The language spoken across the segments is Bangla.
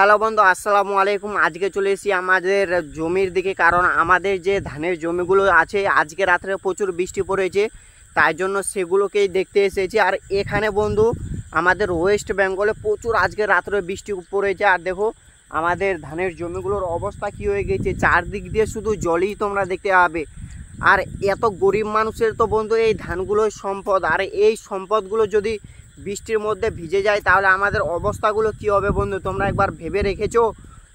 হ্যালো বন্ধু, আসসালামু আলাইকুম। আজকে চলে এসেছি আমাদের জমির দিকে, কারণ আমাদের যে ধানের জমিগুলো আছে আজকে রাত্রে প্রচুর বৃষ্টি পড়েছে, তাই জন্য সেগুলোকেই দেখতে এসেছি। আর এখানে বন্ধু আমাদের ওয়েস্ট বেঙ্গলে প্রচুর আজকে রাত্রে বৃষ্টি পড়েছে। আর দেখো আমাদের ধানের জমিগুলোর অবস্থা কি হয়ে গেছে, চারদিক দিয়ে শুধু জলই তোমরা দেখতে পাবে। আর এত গরিব মানুষের তো বন্ধু এই ধানগুলোই সম্পদ, আর এই সম্পদগুলো যদি বৃষ্টির মধ্যে ভিজে যায় তাহলে আমাদের অবস্থাগুলো কি হবে বন্ধু, তোমরা একবার ভেবে রেখেছো?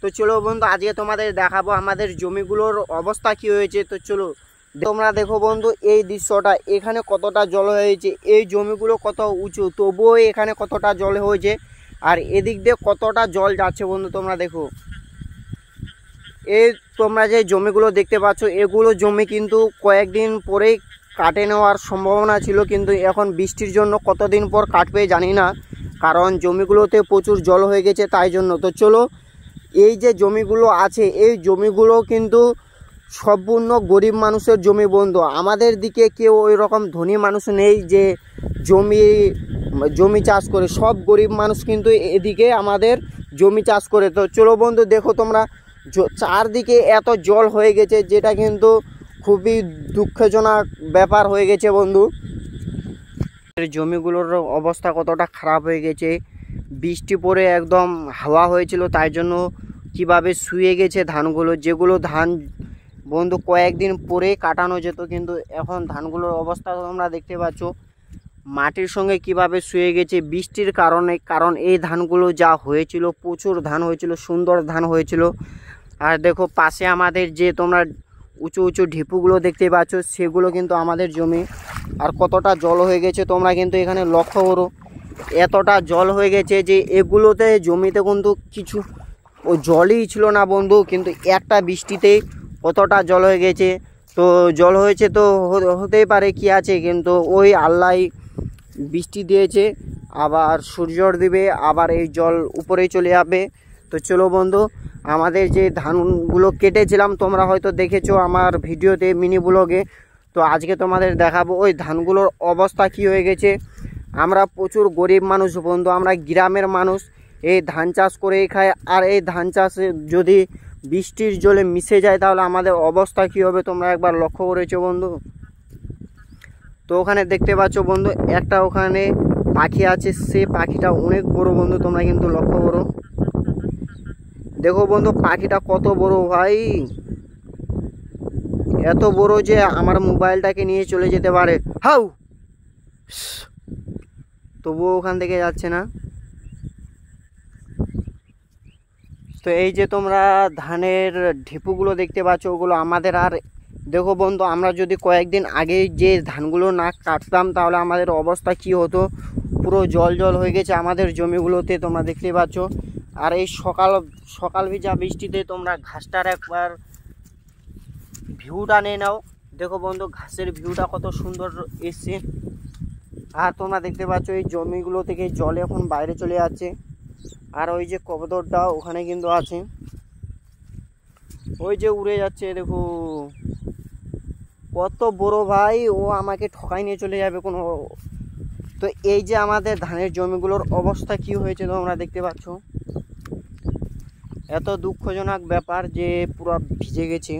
তো চলো বন্ধু, আজকে তোমাদের দেখাবো আমাদের জমিগুলোর অবস্থা কি হয়েছে। তো চলো তোমরা দেখো বন্ধু এই দৃশ্যটা, এখানে কতটা জল হয়েছে, এই জমিগুলো কত উঁচু, তবুও এখানে কতটা জল হয়েছে, আর এদিক দিয়ে কতটা জল যাচ্ছে বন্ধু তোমরা দেখো। এই তোমরা যে জমিগুলো দেখতে পাচ্ছ এগুলো জমি কিন্তু কয়েকদিন পরেই কাটে নেওয়ার সম্ভাবনা ছিল, কিন্তু এখন বৃষ্টির জন্য কতদিন পর কাটবে জানি না, কারণ জমিগুলোতে প্রচুর জল হয়ে গেছে তাই জন্য। তো চলো, এই যে জমিগুলো আছে এই জমিগুলো কিন্তু সম্পূর্ণ গরিব মানুষের জমি বন্ধু। আমাদের দিকে কেউ ওই রকম ধনী মানুষ নেই যে জমি চাষ করে, সব গরিব মানুষ কিন্তু এদিকে আমাদের জমি চাষ করে। তো চলো বন্ধু দেখো তোমরা, চারদিকে এত জল হয়ে গেছে, যেটা কিন্তু খুবই দুঃখজনক ব্যাপার হয়ে গেছে বন্ধু। জমিগুলোর অবস্থা কতটা খারাপ হয়ে গেছে, বৃষ্টি পড়ে একদম হাওয়া হয়েছিল তাই জন্য কিভাবে শুয়ে গেছে ধানগুলো, যেগুলো ধান বন্ধু কয়েকদিন পরে কাটানো যেত, কিন্তু এখন ধানগুলোর অবস্থা তোমরা দেখতে পাচ্ছ মাটির সঙ্গে কিভাবে শুয়ে গেছে বৃষ্টির কারণে। কারণ এই ধানগুলো যা হয়েছিল প্রচুর ধান হয়েছিল, সুন্দর ধান হয়েছিল। আর দেখো পাশে আমাদের যে তোমরা উঁচু উঁচু ঢিপুগুলো দেখতে পাচ্ছ সেগুলো কিন্তু আমাদের জমি। আর কতটা জল হয়ে গেছে তোমরা কিন্তু এখানে লক্ষ্য করো, এতটা জল হয়ে গেছে যে এগুলোতে জমিতে কিন্তু কিছু ও জলই ছিল না বন্ধু, কিন্তু একটা বৃষ্টিতে কতটা জল হয়ে গেছে। তো জল হয়েছে তো হতেই পারে, কি আছে, কিন্তু ওই আল্লাহ বৃষ্টি দিয়েছে, আবার সূর্যর দিবে, আবার এই জল উপরেই চলে যাবে। তো চলো বন্ধু, আমাদের যে ধানগুলো কেটেছিলাম তোমরা হয়তো দেখেছো আমার ভিডিওতে মিনি ব্লগে, তো আজকে তোমাদের দেখাবো ওই ধানগুলোর অবস্থা কি হয়ে গেছে। আমরা প্রচুর গরিব মানুষ বন্ধু, আমরা গ্রামের মানুষ, এই ধান চাষ করেই খাই। আর এই ধান চাষে যদি বৃষ্টির জলে মিশে যায় তাহলে আমাদের অবস্থা কি হবে তোমরা একবার লক্ষ্য করেছো বন্ধু? তো ওখানে দেখতে পাচ্ছ বন্ধু একটা ওখানে পাখি আছে, সে পাখিটা অনেক বড় বন্ধু, তোমরা কিন্তু লক্ষ্য করো। দেখো বন্ধু পাখিটা কত বড় ভাই, এত বড় যে আমার মোবাইলটাকে নিয়ে চলে যেতে পারে। হাউ, তবুও ওখান থেকে যাচ্ছে না। তো এই যে তোমরা ধানের ঢিপুগুলো দেখতে পাচ্ছ ওগুলো আমাদের। আর দেখো বন্ধু, আমরা যদি কয়েকদিন আগে যে ধানগুলো না কাটতাম তাহলে আমাদের অবস্থা কি হতো, পুরো জল জল হয়ে গেছে আমাদের জমিগুলোতে তোমরা দেখতে পাচ্ছ। আর এই সকাল ভিজা বৃষ্টিতে তোমরা ঘাসটার একবার ভিউটা নিয়ে নাও। দেখো বন্ধু ঘাসের ভিউটা কত সুন্দর এসছে। আর তোমরা দেখতে পাচ্ছ এই জমিগুলো থেকে জল এখন বাইরে চলে যাচ্ছে। আর ওই যে কবুতরটা ওখানে কিন্তু আছে, ওই যে উড়ে যাচ্ছে, দেখো কত বড় ভাই, ও আমাকে ঠকাই নিয়ে চলে যাবে কোনো। তো এই যে আমাদের ধানের জমিগুলোর অবস্থা কি হয়েছে তোমরা দেখতে পাচ্ছ, এত দুঃখজনক ব্যাপার যে পুরো ভিজে গেছে।